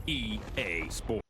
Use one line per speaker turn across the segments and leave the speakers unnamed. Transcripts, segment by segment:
EA Sports.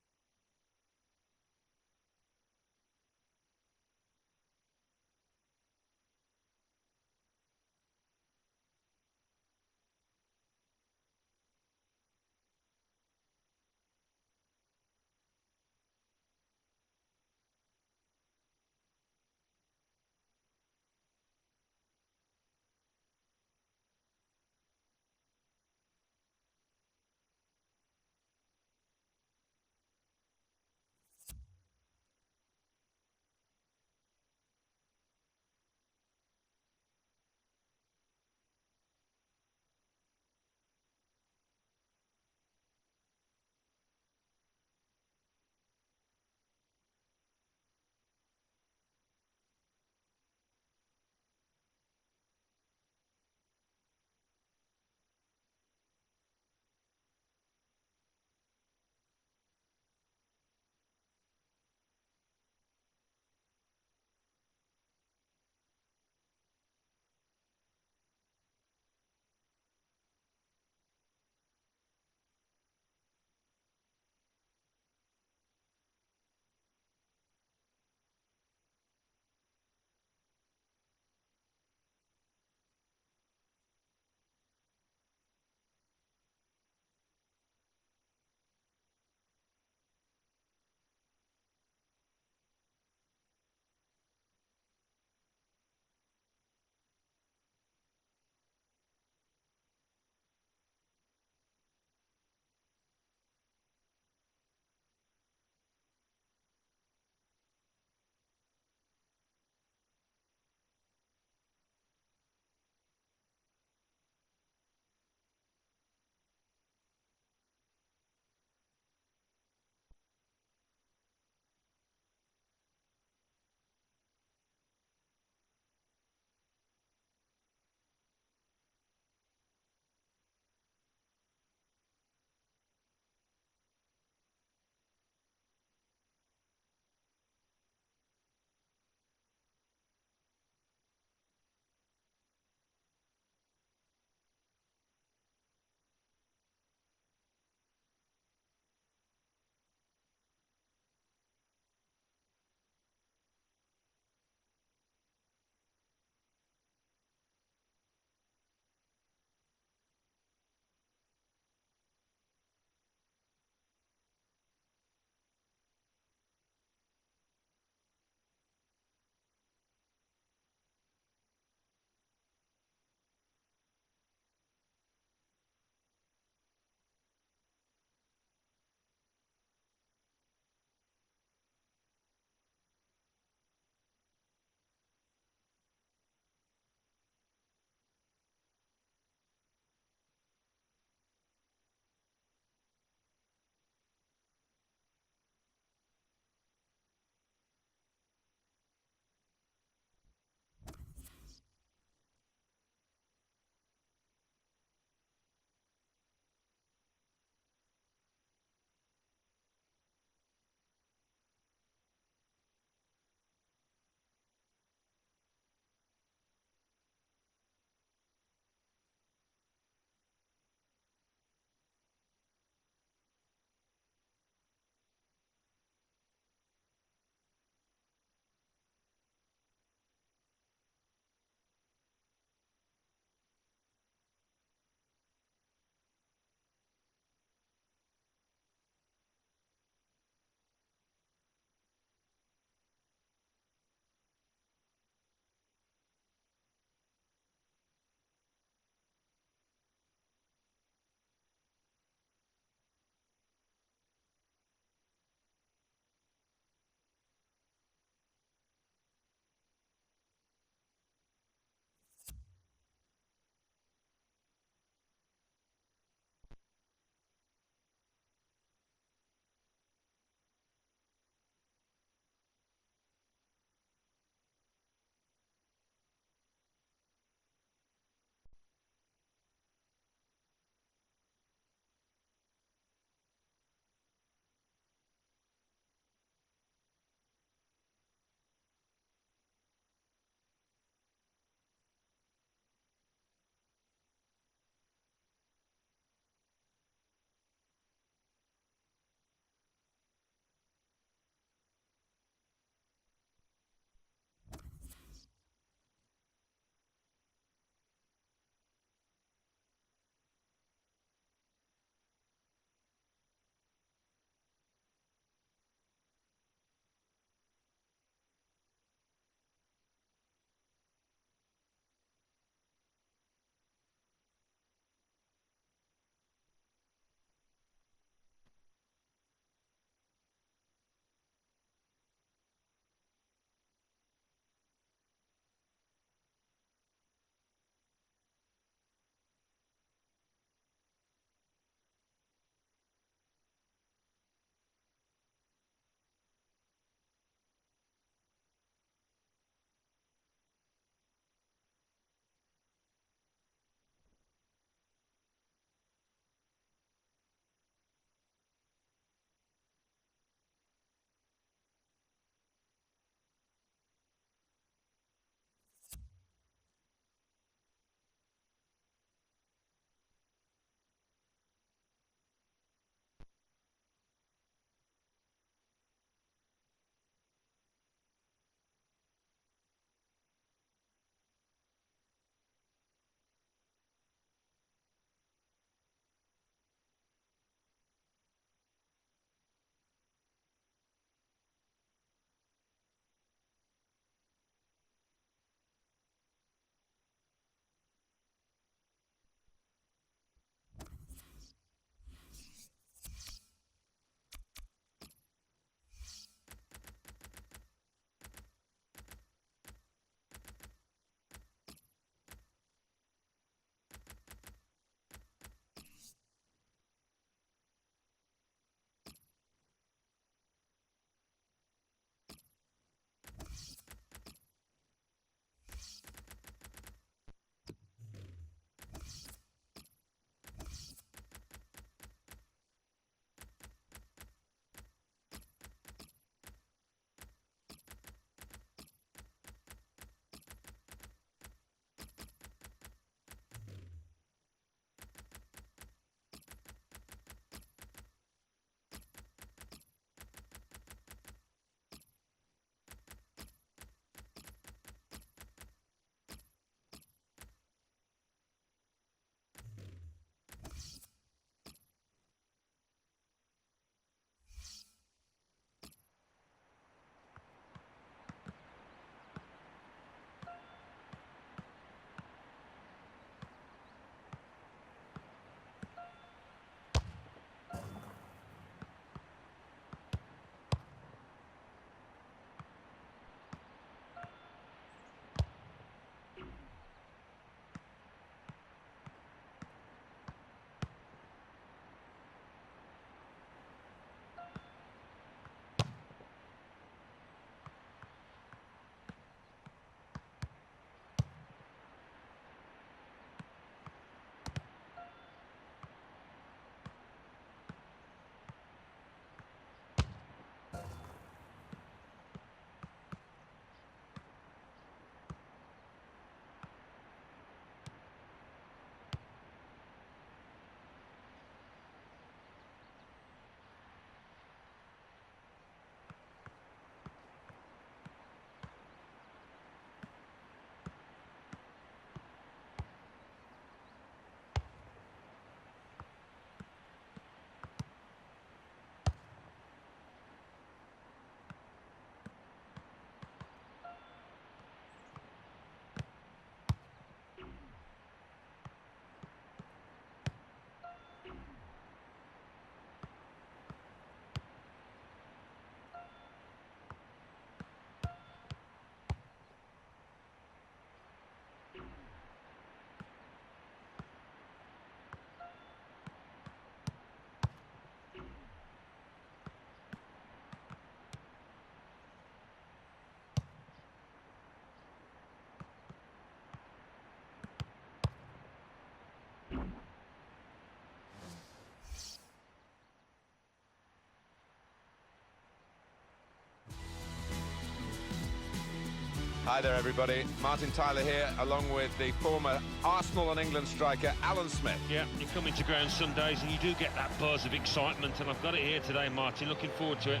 Hi there, everybody. Martin Tyler here, along with the former Arsenal and England striker, Alan Smith.
Yeah, you come into ground Sundays and you do get that buzz of excitement, and I've got it here today, Martin. Looking forward to it.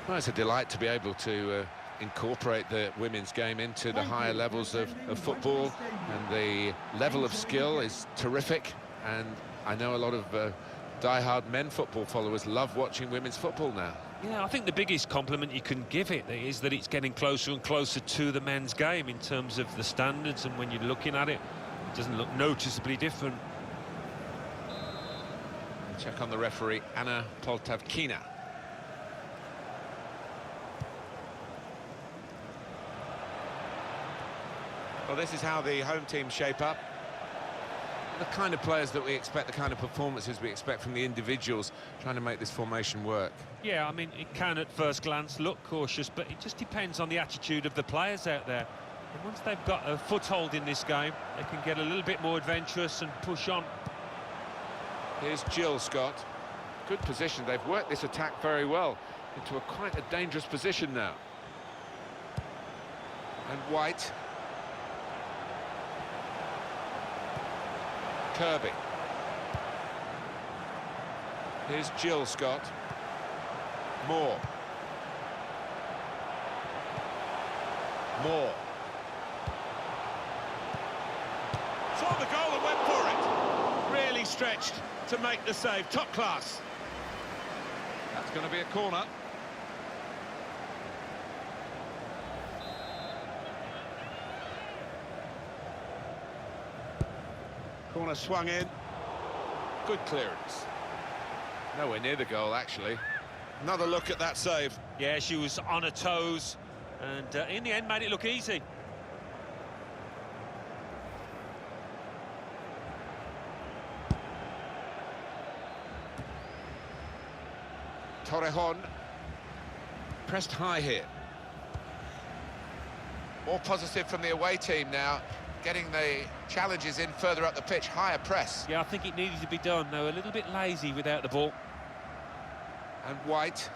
Well, it's a delight to be able to incorporate the women's game into the higher levels of football, and the level of skill is terrific, and I know a lot of die-hard men football followers love watching women's football now.
Yeah, I think the biggest compliment you can give it is that it's getting closer and closer to the men's game in terms of the standards, and when you're looking at it, it doesn't look noticeably different.
Check on the referee, Anna Poltavkina. Well, this is how the home team shape up. The kind of players that we expect, the kind of performances we expect from the individuals trying to make this formation work.
Yeah, I mean, it can at first glance look cautious, but it just depends on the attitude of the players out there. And once they've got a foothold in this game, they can get a little bit more adventurous and push on.
Here's Jill Scott. Good position. They've worked this attack very well into quite a dangerous position now. And White. Kirby. Here's Jill Scott. Moore.
Saw the goal and went for it. Really stretched to make the save. Top class.
That's going to be a corner. Corner swung in. Good clearance. Nowhere near the goal, actually.
Another look at that save.
Yeah, she was on her toes, and in the end made it look easy.
Torrejon. Pressed high here. More positive from the away team now. Getting the challenges in further up the pitch, higher press.
Yeah, I think it needed to be done. They were a little bit lazy without the ball.
And White.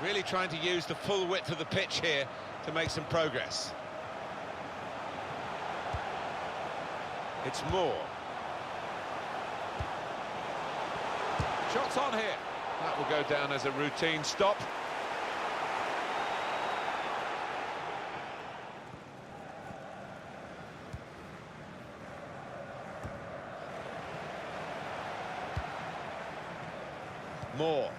Really trying to use the full width of the pitch here to make some progress. It's Moore. Shots on here. That will go down as a routine stop. Moore.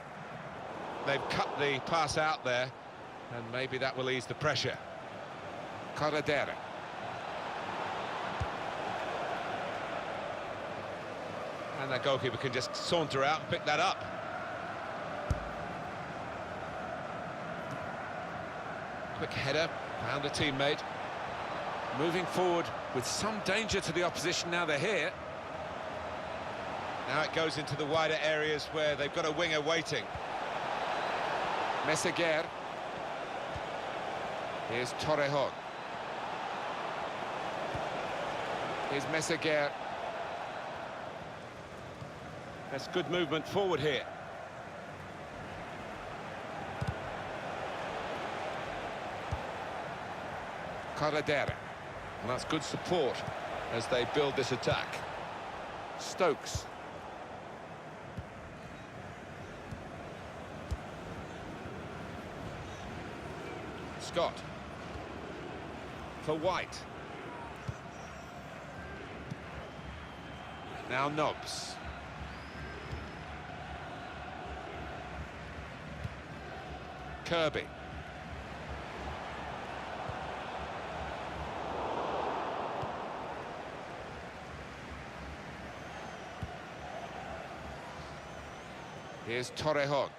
They've cut the pass out there, and maybe that will ease the pressure. Corredera. And the goalkeeper can just saunter out and pick that up. Quick header, found a teammate. Moving forward with some danger to the opposition now they're here. Now it goes into the wider areas where they've got a winger waiting. Meseguer. Here's Torrejon. Here's Meseguer. That's good movement forward here. Corredera. And that's good support as they build this attack. Stokes. Scott. For White. Now Nobbs. Kirby. Here's Torrejon.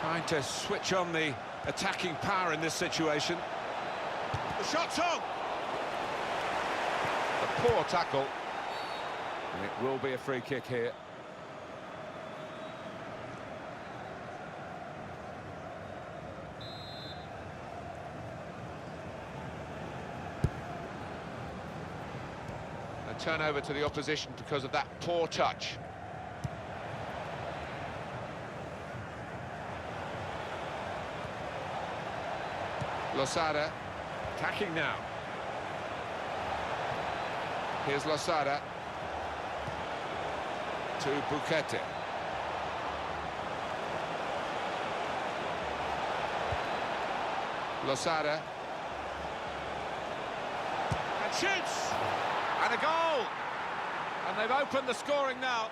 Trying to switch on the attacking power in this situation.
The shot's on!
A poor tackle. And it will be a free kick here. A turnover to the opposition because of that poor touch. Losada attacking now. Here's Losada to Bukete. Losada.
And shoots! And a goal! And they've opened the scoring now.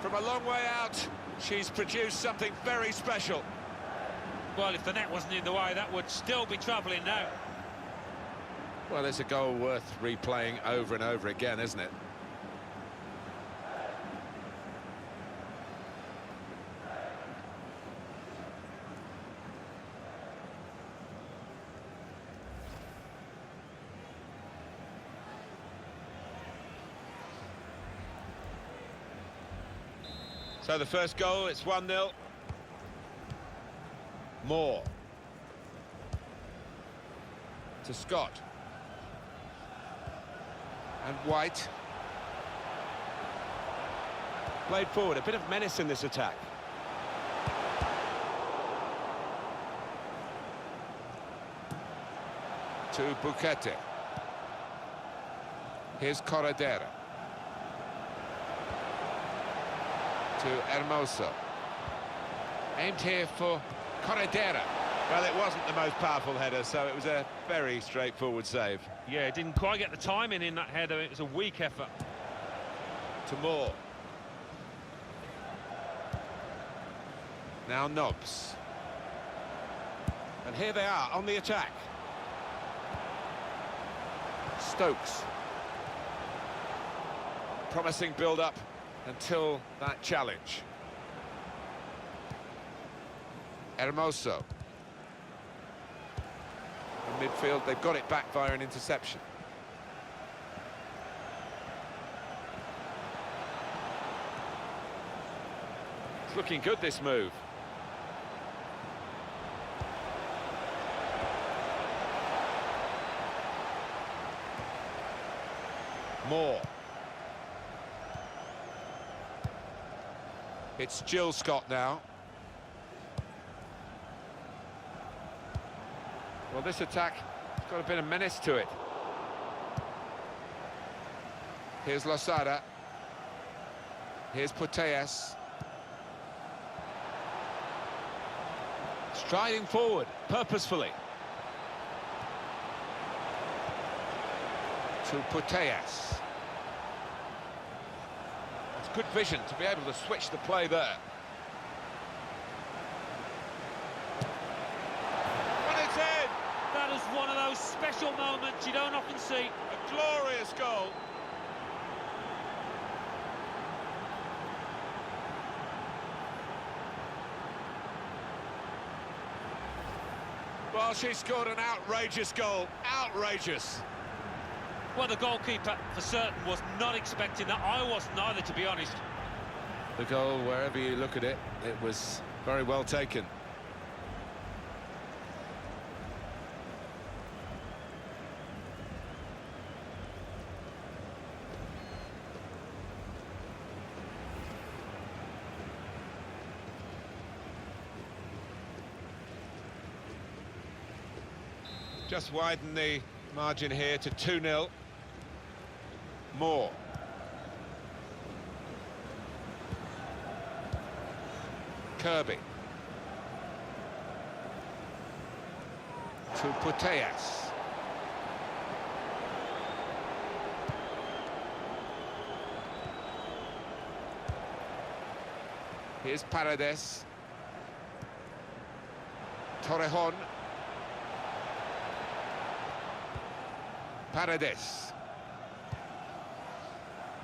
From a long way out, she's produced something very special.
Well, if the net wasn't in the way, that would still be travelling now.
Well, it's a goal worth replaying over and over again, isn't it?
So the first goal, it's 1-0.
Moore. To Scott. And White.
Played forward, a bit of menace in this attack.
To Bukete. Here's Corredera. To Hermoso. Aimed here for Corredera.
Well, it wasn't the most powerful header, so it was a very straightforward save.
Yeah, it didn't quite get the timing in that header. It was a weak effort.
To Moore. Now Nobbs.
And here they are on the attack.
Stokes. Promising build-up until that challenge. Hermoso. In midfield, they've got it back via an interception.
It's looking good, this move.
Moore. It's Jill Scott now. Well, this attack has got a bit of menace to it. Here's Losada. Here's Putellas.
Striding forward, purposefully.
To Putellas. It's good vision to be able to switch the play there.
And it's in!
That is one of those special moments you don't often see.
A glorious goal. Well, she scored an outrageous goal. Outrageous.
Well, the goalkeeper, for certain, was not expecting that. I wasn't either, to be honest.
The goal, wherever you look at it, it was very well taken.
Just widen the margin here to 2-0.
Moore. Kirby. To Putellas. Here's Paredes. Torrejon. Paredes.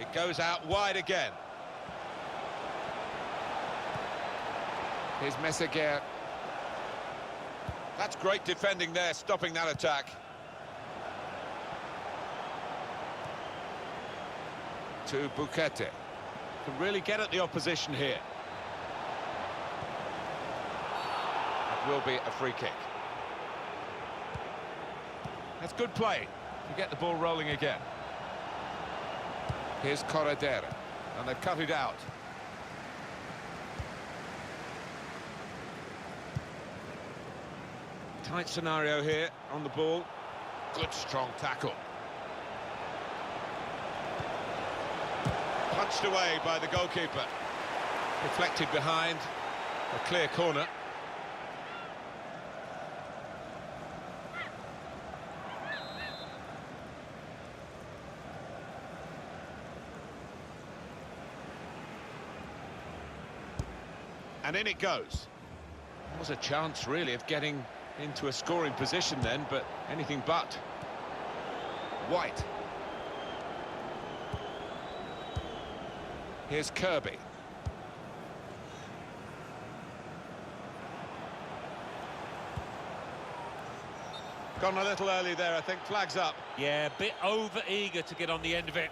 It goes out wide again.
Here's Messeguer.
That's great defending there, stopping that attack.
To Bukete.
Can really get at the opposition here. That will be a free kick. That's good play to get the ball rolling again.
Here's Corredera.
And they've cut it out. Tight scenario here on the ball.
Good strong tackle.
Punched away by the goalkeeper. Deflected behind. A clear corner. And in it goes. There was a chance, really, of getting into a scoring position then, but anything but.
White. Here's Kirby.
Gone a little early there, I think. Flags up.
Yeah, a bit over-eager to get on the end of it.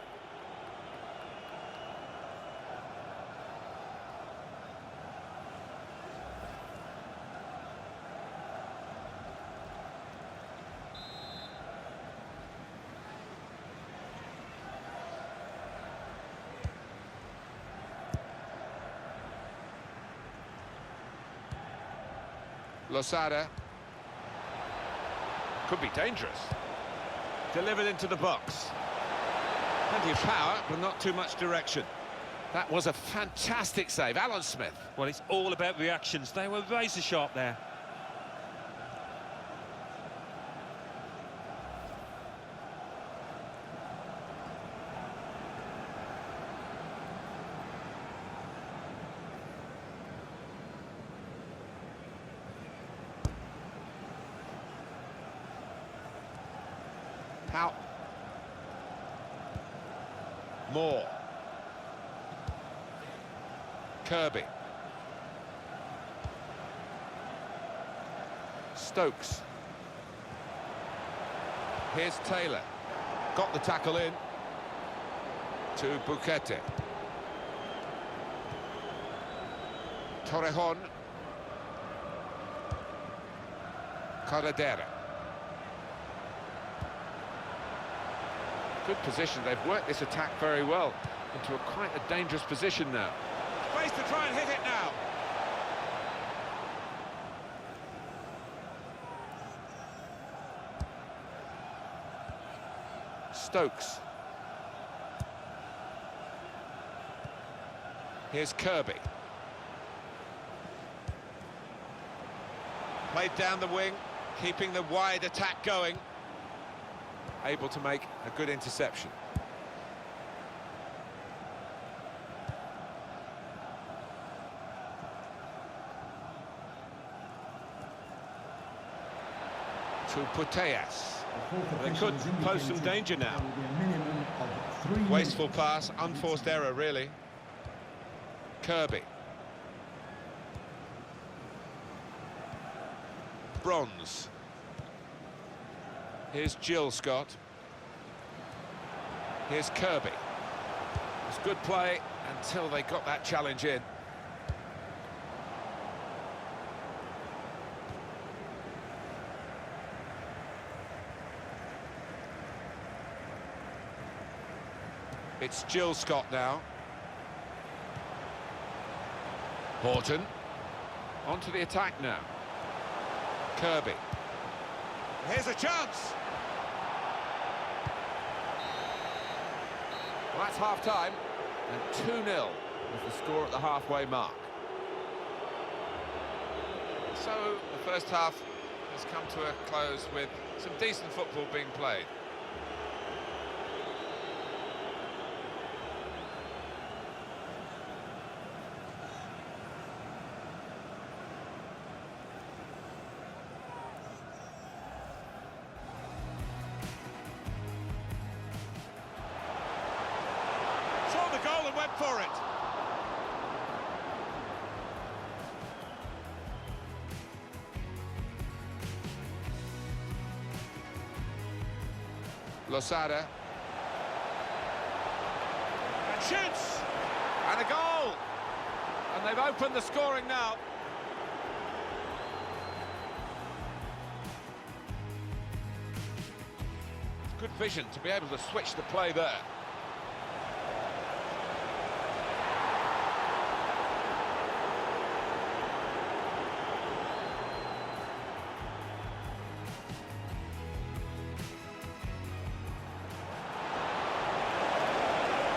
Losada.
Could be dangerous. Delivered into the box. Plenty of power, but not too much direction.
That was a fantastic save. Alan Smith.
Well, it's all about reactions. They were razor sharp there.
How? Moore. Kirby. Stokes. Here's Taylor.
Got the tackle in.
To Bukete. Torrejon. Corredera. Good position. They've worked this attack very well into quite a dangerous position now.
Space to try and hit it now.
Stokes. Here's Kirby.
Played down the wing, keeping the wide attack going.
Able to make a good interception. To Putellas.
They could pose some danger now. Wasteful pass, unforced error, really.
Kirby. Bronze. Here's Jill Scott. Here's Kirby. It's good play until they got that challenge in. It's Jill Scott now. Horton. Onto the attack now. Kirby.
Here's a chance.
Well, that's half-time, and 2-0 is the score at the halfway mark. So the first half has come to a close with some decent football being played.
for it.
Losada.
And shoots! And a goal! And they've opened the scoring now. Good vision to be able to switch the play there.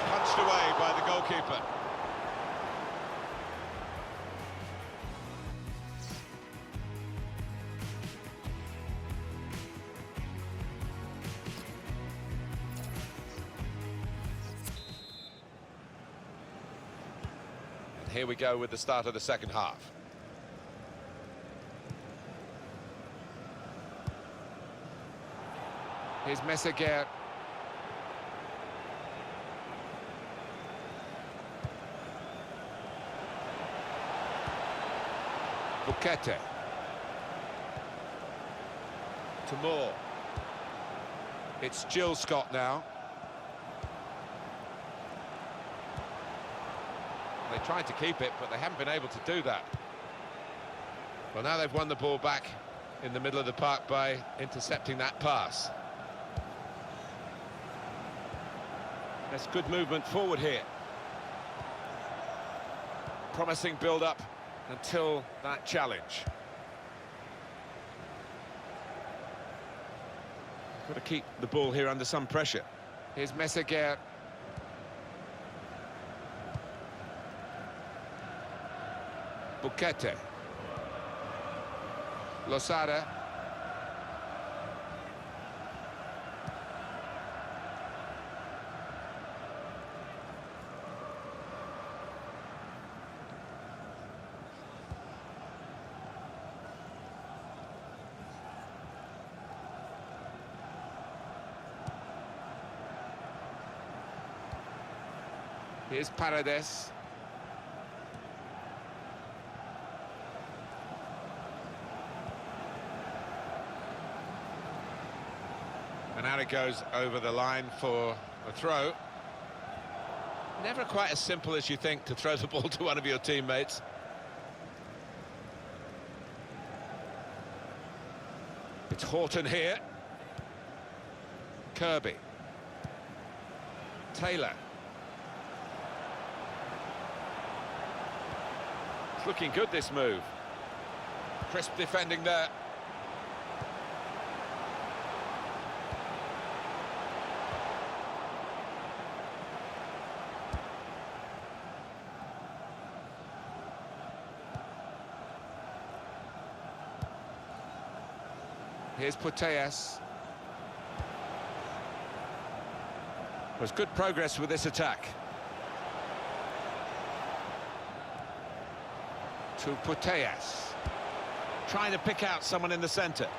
Punched away by the goalkeeper. Here we go with the start of the second half.
Here's Messeguer. Bukete. To Moore. It's Jill Scott now. They tried to keep it, but they haven't been able to do that. Well, now they've won the ball back in the middle of the park by intercepting that pass.
That's good movement forward here. Promising build-up until that challenge. Got to keep the ball here under some pressure.
Here's Messeguer. Bukete. Losada. Here's Paredes. And out it goes over the line for a throw. Never quite as simple as you think to throw the ball to one of your teammates. It's Horton here. Kirby. Taylor. It's looking good, this move. Crisp defending there. Here's Putellas. There's good progress with this attack. To Putellas.
Trying to pick out someone in the centre.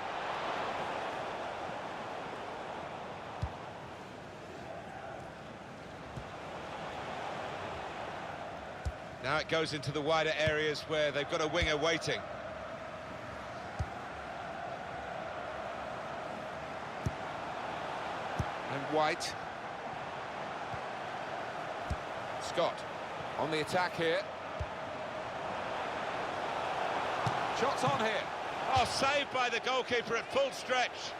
Now it goes into the wider areas where they've got a winger waiting. And White. Scott on the attack here.
Shots on here. Oh, saved by the goalkeeper at full stretch.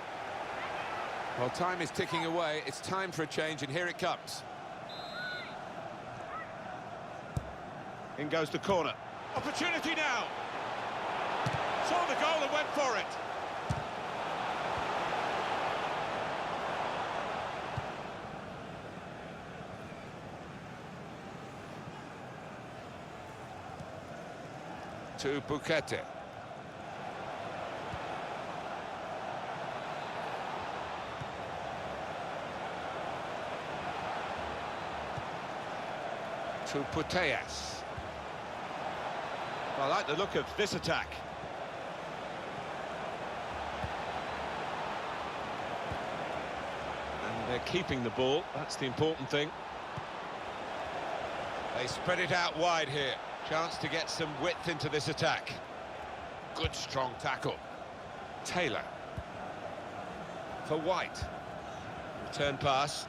Well, time is ticking away. It's time for a change, and here it comes.
In goes the corner. Opportunity now. Saw the goal and went for it.
To Bukete. To Putellas.
I like the look of this attack. And they're keeping the ball, that's the important thing. They spread it out wide here. Chance to get some width into this attack. Good strong tackle. Taylor. For White. Return pass.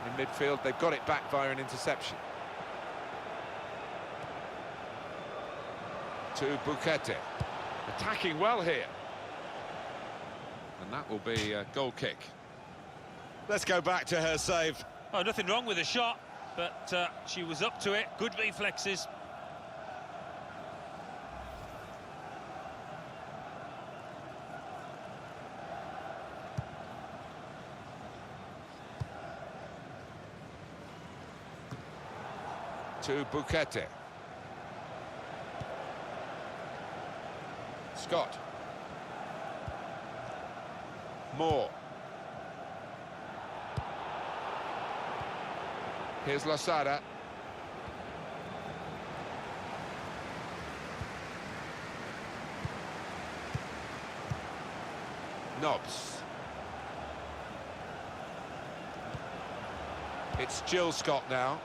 In midfield, they've got it back via an interception. To Bukete. Attacking well here. And that will be a goal kick. Let's go back to her save.
Oh, nothing wrong with the shot, but she was up to it. Good reflexes.
To Bukete. Scott. Moore. Here's Losada. Nobbs. It's Jill Scott now.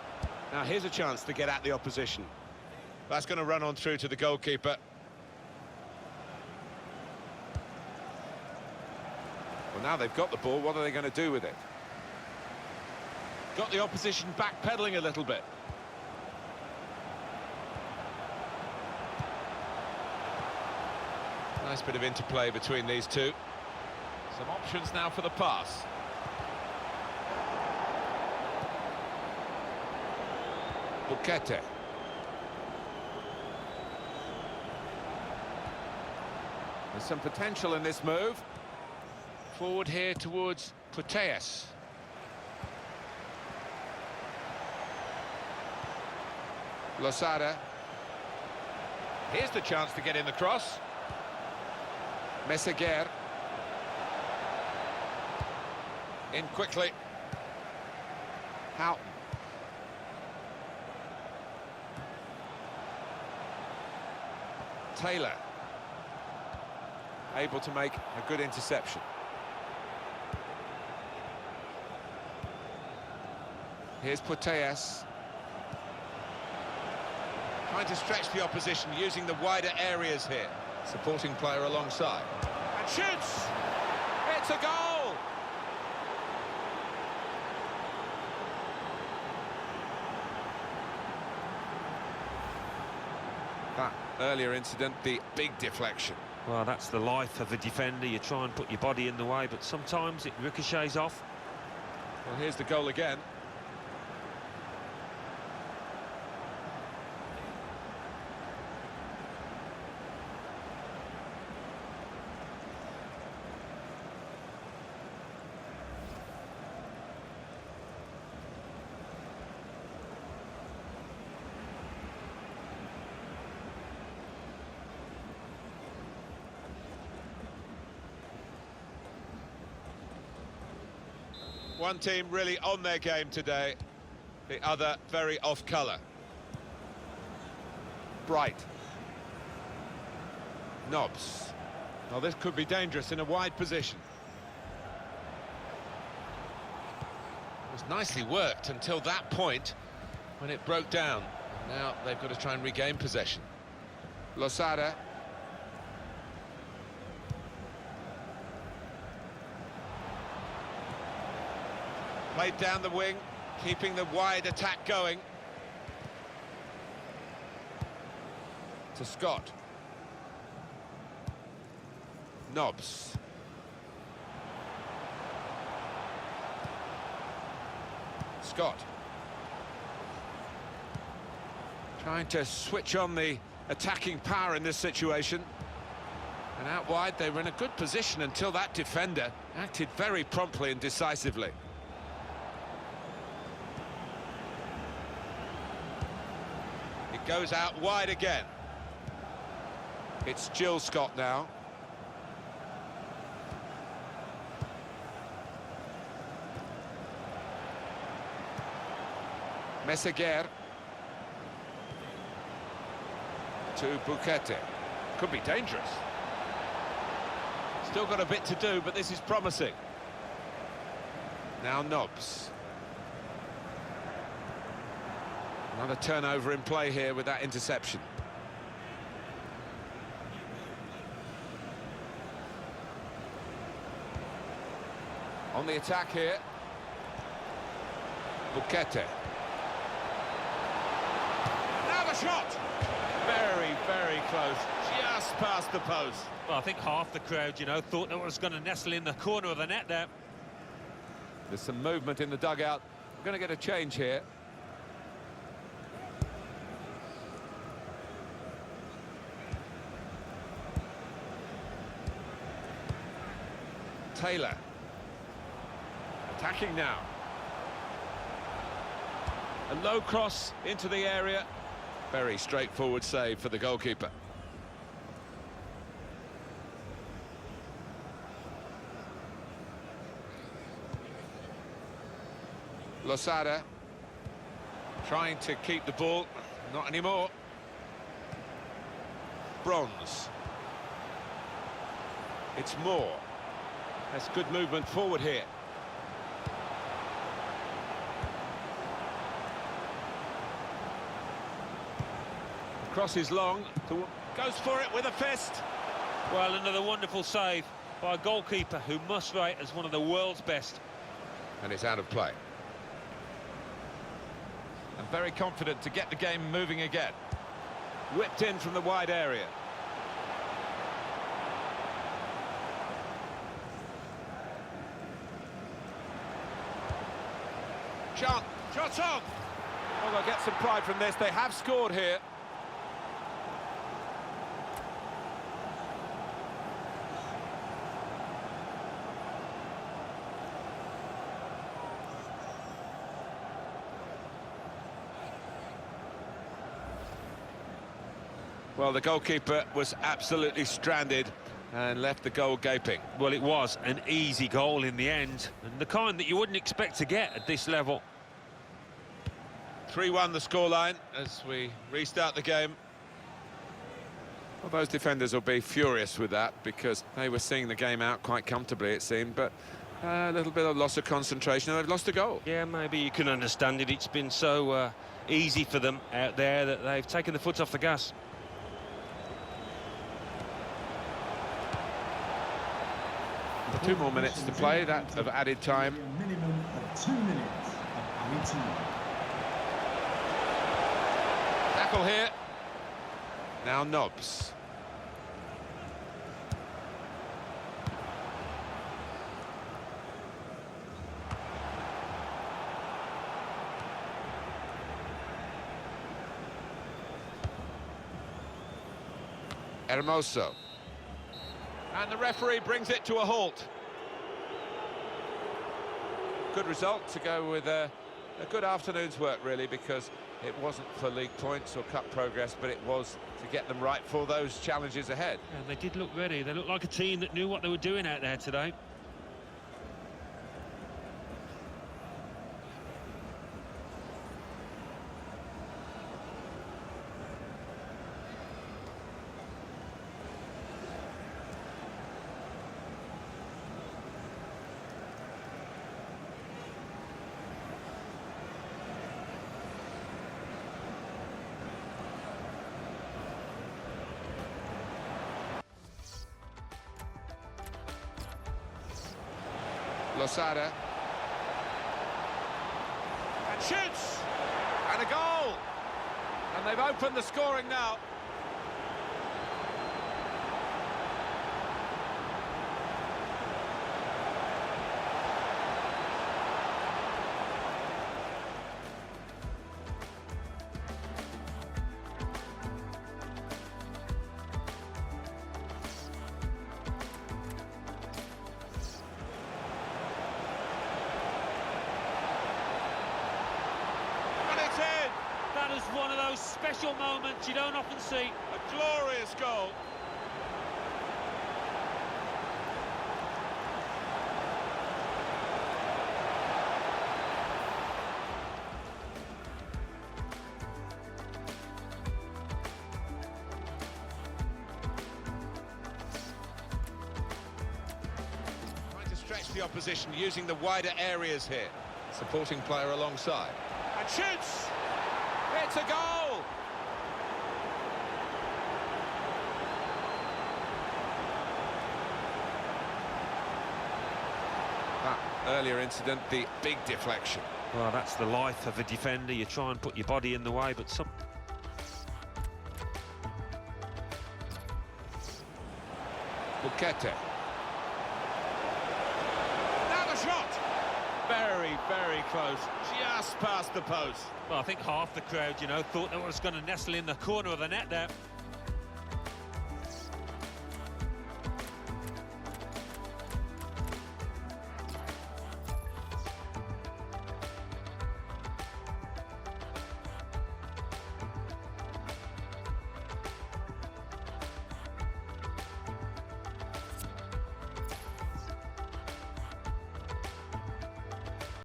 Now here's a chance to get at the opposition. That's going to run on through to the goalkeeper. Well, now they've got the ball, what are they going to do with it? Got the opposition backpedaling a little bit. Nice bit of interplay between these two. Some options now for the pass. Bukete. There's some potential in this move. Forward here towards Puteas. Losada. Here's the chance to get in the cross. Meseguer. In quickly. Houghton. Taylor. Able to make a good interception. Here's Puteas. Trying to stretch the opposition, using the wider areas here. Supporting player alongside. And shoots! It's a goal! That earlier incident, the big deflection.
Well, that's the life of a defender. You try and put your body in the way, but sometimes it ricochets off.
Well, here's the goal again. One team really on their game today, the other very off colour. Bright. Nobbs. Well, this could be dangerous in a wide position. It was nicely worked until that point when it broke down. Now they've got to try and regain possession. Losada. Played down the wing, keeping the wide attack going. To Scott. Nobbs. Scott. Trying to switch on the attacking power in this situation. And out wide, they were in a good position until that defender acted very promptly and decisively. Goes out wide again. It's Jill Scott now. Meseguer. To Bukete. Could be dangerous. Still got a bit to do, but this is promising. Now Nobbs. Another turnover in play here with that interception. On the attack here. Buquete. Now the shot! Very, very close. Just past the post.
Well, I think half the crowd, you know, thought that was going to nestle in the corner of the net there.
There's some movement in the dugout. We're going to get a change here. Taylor. Attacking now. A low cross into the area. Very straightforward save for the goalkeeper. Losada trying to keep the ball, not anymore. Bronze. It's Moore. That's good movement forward here. Cross is long, goes for it with a fist.
Well, another wonderful save by a goalkeeper who must rate as one of the world's best.
And it's out of play. And very confident to get the game moving again. Whipped in from the wide area. Shot on! Well, they'll get some pride from this. They have scored here. Well, the goalkeeper was absolutely stranded and left the goal gaping.
Well, it was an easy goal in the end, and the kind that you wouldn't expect to get at this level.
3-1 the scoreline as we restart the game. Well, those defenders will be furious with that because they were seeing the game out quite comfortably, it seemed, but a little bit of loss of concentration and they've lost a goal.
Yeah, maybe you can understand it. It's been so easy for them out there that they've taken the foot off the gas.
Two more minutes to play, that of added time.
A minimum of 2 minutes of added time.
Tackle here. Now Nobbs. Hermoso. And the referee brings it to a halt. Good result to go with a good afternoon's work, really, because it wasn't for league points or cup progress, but it was to get them right for those challenges ahead.
And they did look ready. They looked like a team that knew what they were doing out there today.
Losada. And shoots! And a goal! And they've opened the scoring now.
That is one of those special moments you don't often see.
A glorious goal. the opposition, using the wider areas here.
Supporting player alongside.
And shoots! It's a goal!
That earlier incident, the big deflection.
Well, that's the life of a defender. You try and put your body in the way, but some...
Bukete.
Now the shot! Very, very close. Just past the post.
Well, I think half the crowd, you know, thought that was going to nestle in the corner of the net there.